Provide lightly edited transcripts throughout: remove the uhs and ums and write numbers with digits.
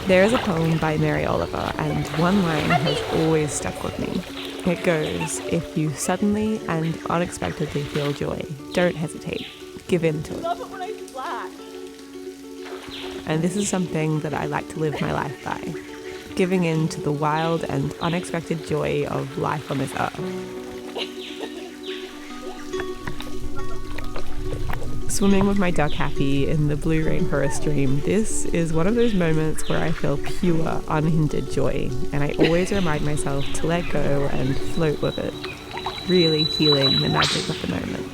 There is a poem by Mary Oliver, and one line has always stuck with me. It goes, "If you suddenly and unexpectedly feel joy, don't hesitate. Give in to it." Love it when I splash. And this is something that I like to live my life by. Giving in to the wild and unexpected joy of life on this earth. Swimming with my duck Happy in the blue rainforest stream, this is one of those moments where I feel pure, unhindered joy, and I always remind myself to let go and float with it, really feeling the magic of the moment.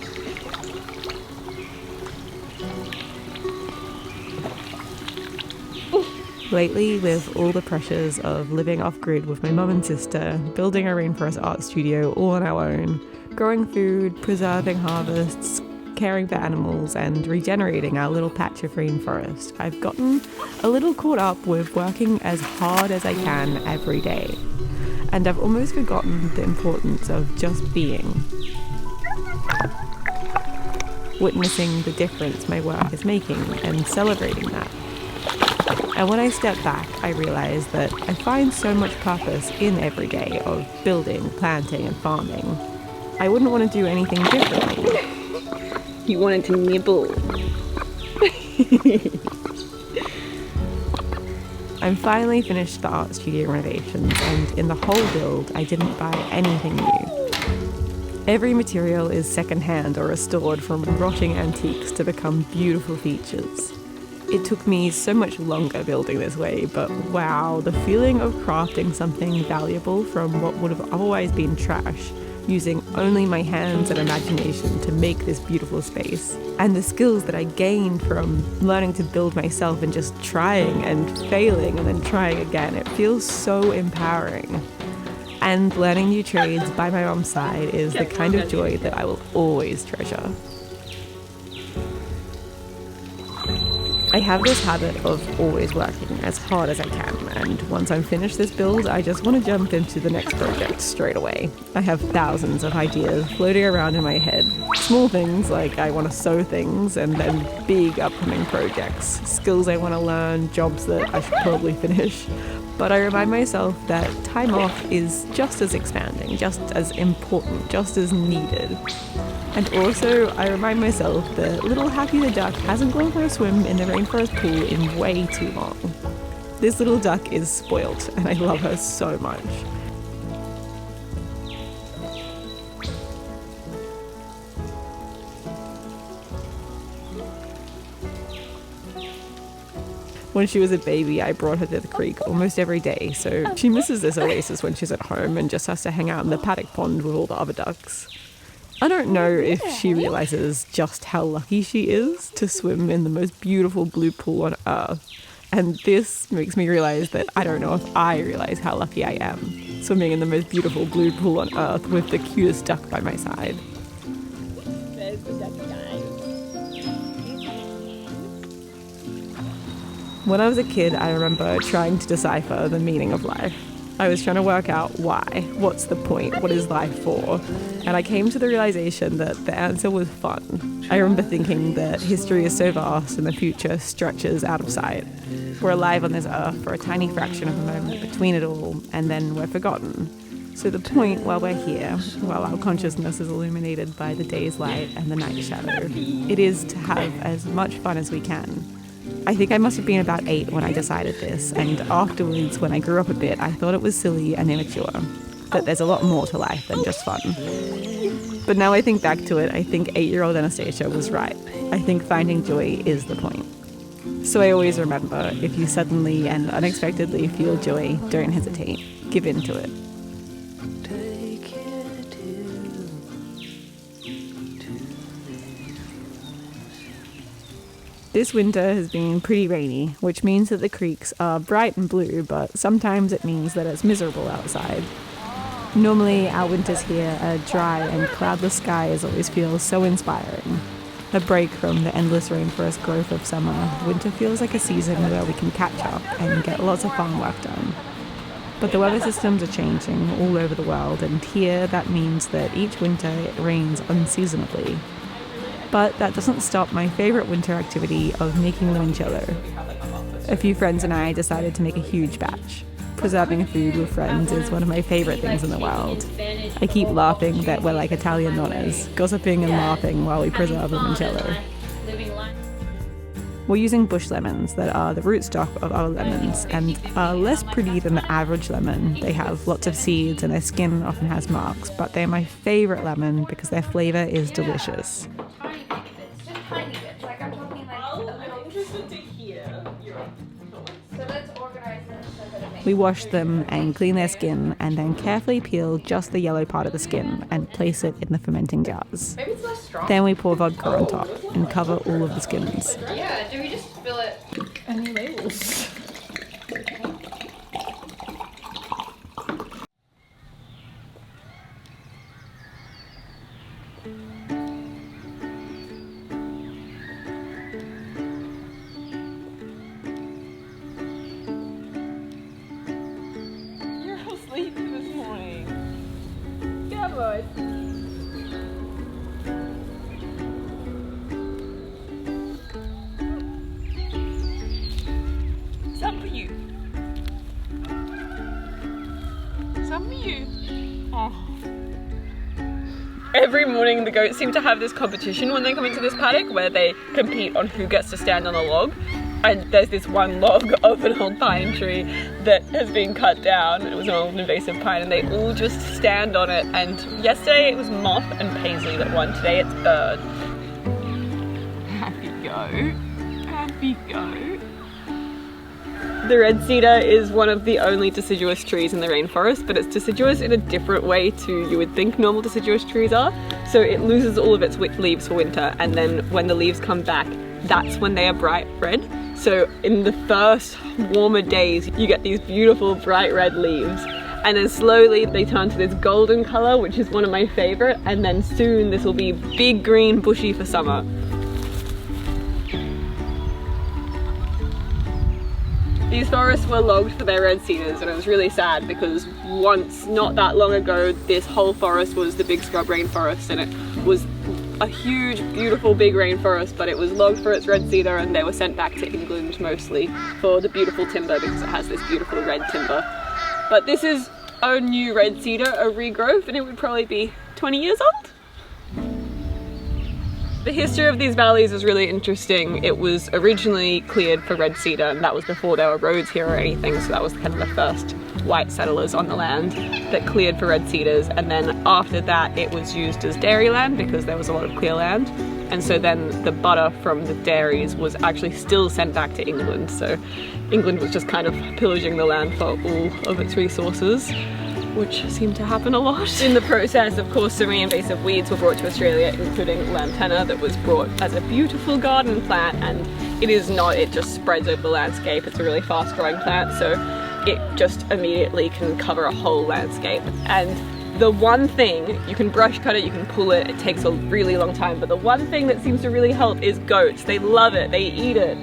Lately, with all the pressures of living off-grid with my mum and sister, building a rainforest art studio all on our own, growing food, preserving harvests, caring for animals, and regenerating our little patch of rainforest, I've gotten a little caught up with working as hard as I can every day. And I've almost forgotten the importance of just being. Witnessing the difference my work is making and celebrating that. And when I step back, I realize that I find so much purpose in every day of building, planting, and farming. I wouldn't want to do anything differently. You wanted to nibble. I'm finally finished the art studio renovations, and in the whole build, I didn't buy anything new. Every material is secondhand or restored from rotting antiques to become beautiful features. It took me so much longer building this way, but wow, the feeling of crafting something valuable from what would have otherwise been trash, using only my hands and imagination to make this beautiful space. And the skills that I gained from learning to build myself and just trying and failing and then trying again, it feels so empowering. And learning new trades by my mom's side is the kind of joy that I will always treasure. I have this habit of always working as hard as I can, and once I'm finished this build, I just want to jump into the next project straight away. I have thousands of ideas floating around in my head. Small things like I want to sew things, and then big upcoming projects, skills I want to learn, jobs that I should probably finish. But I remind myself that time off is just as expanding, just as important, just as needed. And also, I remind myself that little Happy the duck hasn't gone for a swim in the rainforest pool in way too long. This little duck is spoilt, and I love her so much. When she was a baby, I brought her to the creek almost every day, so she misses this oasis when she's at home and just has to hang out in the paddock pond with all the other ducks. I don't know if she realizes just how lucky she is to swim in the most beautiful blue pool on earth. And this makes me realize that I don't know if I realize how lucky I am, swimming in the most beautiful blue pool on earth with the cutest duck by my side. There's the ducky guy. When I was a kid, I remember trying to decipher the meaning of life. I was trying to work out why, what's the point, what is life for? And I came to the realization that the answer was fun. I remember thinking that history is so vast and the future stretches out of sight. We're alive on this earth for a tiny fraction of a moment between it all, and then we're forgotten. So the point while we're here, while our consciousness is illuminated by the day's light and the night's shadow, it is to have as much fun as we can. I think I must have been about 8 when I decided this, and afterwards, when I grew up a bit, I thought it was silly and immature, that there's a lot more to life than just fun. But now I think back to it, I think 8-year-old Anastasia was right. I think finding joy is the point. So I always remember, if you suddenly and unexpectedly feel joy, don't hesitate. Give in to it. This winter has been pretty rainy, which means that the creeks are bright and blue, but sometimes it means that it's miserable outside. Normally, our winters here are dry and cloudless skies always feel so inspiring. A break from the endless rainforest growth of summer, winter feels like a season where we can catch up and get lots of farm work done. But the weather systems are changing all over the world, and here that means that each winter it rains unseasonably. But that doesn't stop my favourite winter activity of making limoncello. A few friends and I decided to make a huge batch. Preserving food with friends is one of my favourite things in the world. I keep laughing that we're like Italian nonnas, gossiping and laughing while we preserve limoncello. We're using bush lemons that are the rootstock of our lemons and are less pretty than the average lemon. They have lots of seeds and their skin often has marks, but they're my favourite lemon because their flavour is delicious. We wash them and clean their skin and then carefully peel just the yellow part of the skin and place it in the fermenting jars. Then we pour vodka on top and cover all of the skins. Yeah, do we just fill it? Any labels? Some for you. Some for you. Oh. Every morning the goats seem to have this competition when they come into this paddock where they compete on who gets to stand on a log. And there's this one log of an old pine tree that has been cut down. It was an old invasive pine and they all just stand on it. And yesterday it was moth and paisley that won. Today it's bird. Happy goat. Happy goat. The red cedar is one of the only deciduous trees in the rainforest, but it's deciduous in a different way to you would think normal deciduous trees are. So it loses all of its leaves for winter, and then when the leaves come back, that's when they are bright red. So in the first warmer days, you get these beautiful bright red leaves. And then slowly they turn to this golden color, which is one of my favorite. And then soon this will be big green bushy for summer. These forests were logged for their red cedars, and it was really sad because once, not that long ago, this whole forest was the big scrub rainforest, and it was a huge, beautiful big rainforest, but it was logged for its red cedar and they were sent back to England mostly for the beautiful timber because it has this beautiful red timber. But this is a new red cedar, a regrowth, and it would probably be 20 years old. The history of these valleys is really interesting. It was originally cleared for red cedar, and that was before there were roads here or anything, so that was kind of the first white settlers on the land that cleared for red cedars. And then after that it was used as dairy land because there was a lot of clear land, and so then the butter from the dairies was actually still sent back to England. So England was just kind of pillaging the land for all of its resources, which seemed to happen a lot. In the process, of course, some invasive weeds were brought to Australia, including lantana that was brought as a beautiful garden plant, and it is not, it just spreads over the landscape. It's a really fast growing plant, so it just immediately can cover a whole landscape. And the one thing, you can brush cut it, you can pull it, it takes a really long time, but the one thing that seems to really help is goats. They love it, they eat it.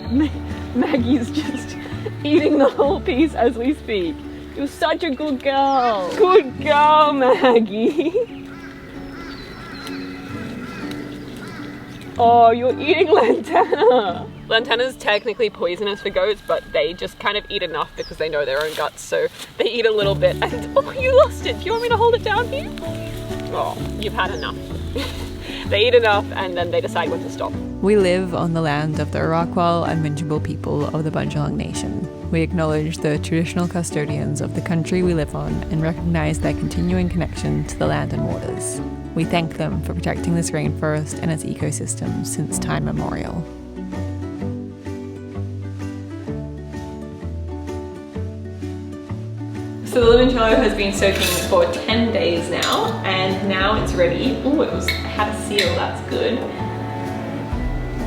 Maggie's just eating the whole piece as we speak. You're such a good girl. Good girl, Maggie. Oh, you're eating lantana. Lantana's technically poisonous for goats, but they just kind of eat enough because they know their own guts, so they eat a little bit. And oh, you lost it. Do you want me to hold it down for you? Oh, you've had enough. They eat enough and then they decide when to stop. We live on the land of the Arakwal and Minjungbal People of the Bundjalung Nation. We acknowledge the traditional custodians of the country we live on and recognize their continuing connection to the land and waters. We thank them for protecting this rainforest and its ecosystem since time immemorial. So the limoncello has been soaking for 10 days now, and now it's ready. Oh, it had a seal, that's good.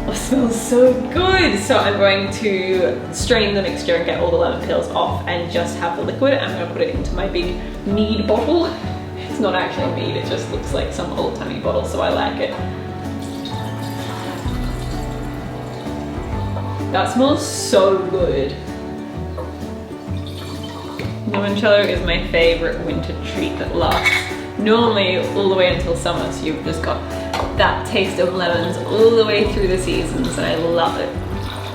Oh, it smells so good. So I'm going to strain the mixture and get all the lemon peels off and just have the liquid. I'm going to put it into my big mead bottle. It's not actually mead, it just looks like some old timey bottle, so I like it. That smells so good. Limoncello is my favorite winter treat that lasts normally all the way until summer, so you've just got that taste of lemons all the way through the seasons, and I love it.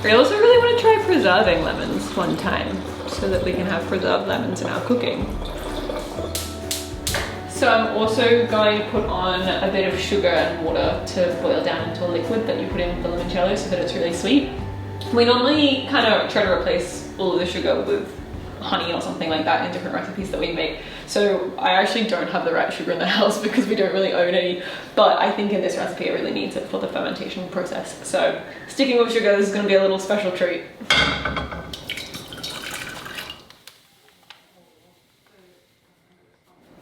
I also really want to try preserving lemons one time so that we can have preserved lemons in our cooking. So I'm also going to put on a bit of sugar and water to boil down into a liquid that you put in the limoncello so that it's really sweet. We normally kind of try to replace all of the sugar with honey or something like that in different recipes that we make. So I actually don't have the right sugar in the house because we don't really own any, but I think in this recipe it really needs it for the fermentation process. So sticking with sugar is going to be a little special treat.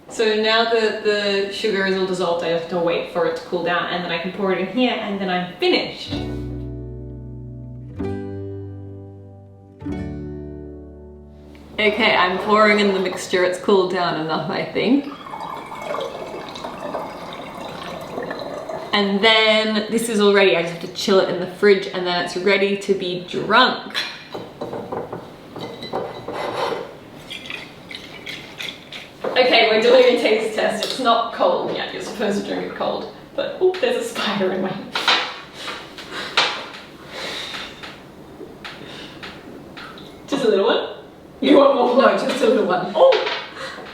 So now that the sugar is all dissolved, I have to wait for it to cool down, and then I can pour it in here, and then I'm finished. Okay, I'm pouring in the mixture. It's cooled down enough, I think. And then this is all ready. I just have to chill it in the fridge, and then it's ready to be drunk. Okay, we're doing a taste test. It's not cold yet. You're supposed to drink it cold. But, oh, there's a spider in my hand. Just a little one? You want more? No, just a little one. Oh!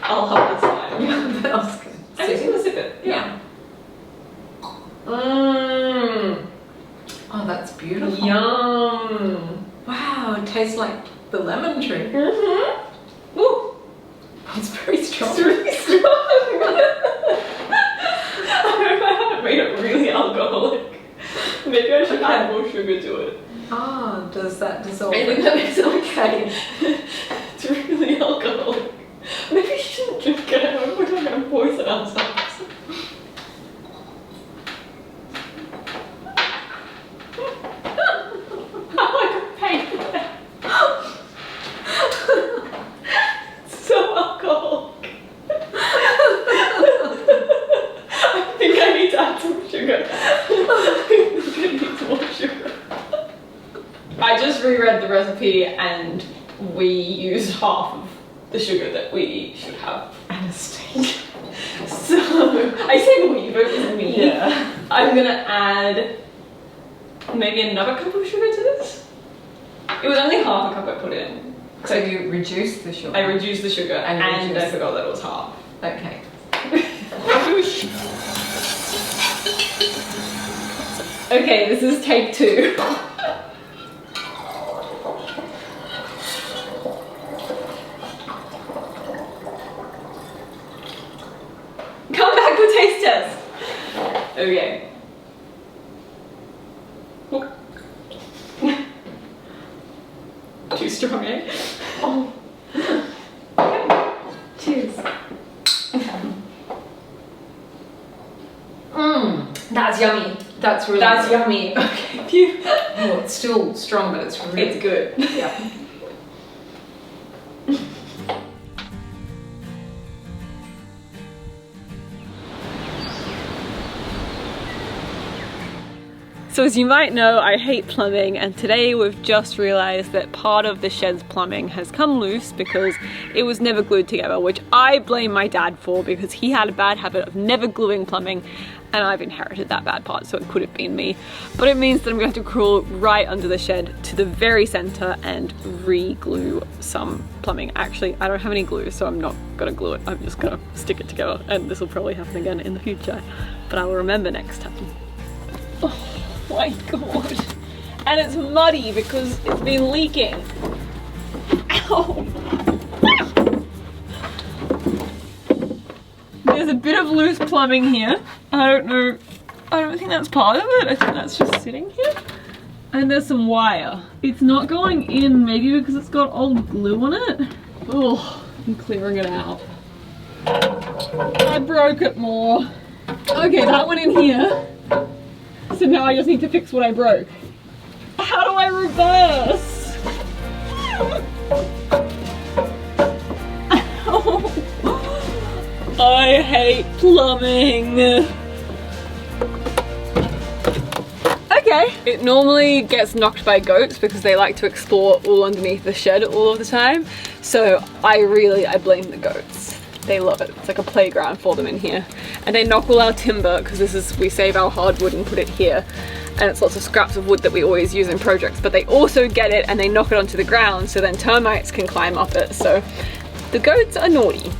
I'll help this spider. I'm just gonna sip it. Yeah. Mmm. Oh, that's beautiful. Yum. Wow, it tastes like the lemon tree. Mm-hmm. Ooh. It's very strong. It's really strong. I haven't made it really alcoholic. Maybe I should add more sugar to it. Ah, does that dissolve? I think that makes it okay. It's really alcoholic. Maybe you shouldn't drink it. I hope we're not going to poison ourselves. How I could paint that. It's so alcoholic. I think I need to add some sugar. I think I need some more sugar. I just reread the recipe and we used half of the sugar that we should have. Anastasia. So, I say we, but it was me. Yeah. I'm gonna add maybe another cup of sugar to this. It was only half a cup I put in. So you reduced the sugar? I reduced the sugar and I forgot that it was half. Okay. Okay, this is take 2. Come back for taste test. Okay. Too strong, eh? Oh. Okay. Cheers. That's yummy. That's really That's good. yummy. Okay, phew. Oh, it's still strong, but it's really It's good. Yeah. So as you might know, I hate plumbing, and today we've just realised that part of the shed's plumbing has come loose because it was never glued together, which I blame my dad for because he had a bad habit of never gluing plumbing, and I've inherited that bad part, so it could have been me. But it means that I'm going to have to crawl right under the shed to the very centre and re-glue some plumbing. Actually, I don't have any glue, so I'm not going to glue it. I'm just going to stick it together, and this will probably happen again in the future, but I will remember next time. Oh my god. And it's muddy because it's been leaking. Ow! There's a bit of loose plumbing here. I don't know. I don't think that's part of it. I think that's just sitting here. And there's some wire. It's not going in, maybe because it's got old glue on it. Oh, I'm clearing it out. I broke it more. Okay, that went in here. So now I just need to fix what I broke. How do I reverse? Ow. I hate plumbing. Okay. It normally gets knocked by goats because they like to explore all underneath the shed all of the time. So I blame the goats. They love it. It's like a playground for them in here. And they knock all our timber, because we save our hardwood and put it here. And it's lots of scraps of wood that we always use in projects, but they also get it and they knock it onto the ground, so then termites can climb up it. So the goats are naughty.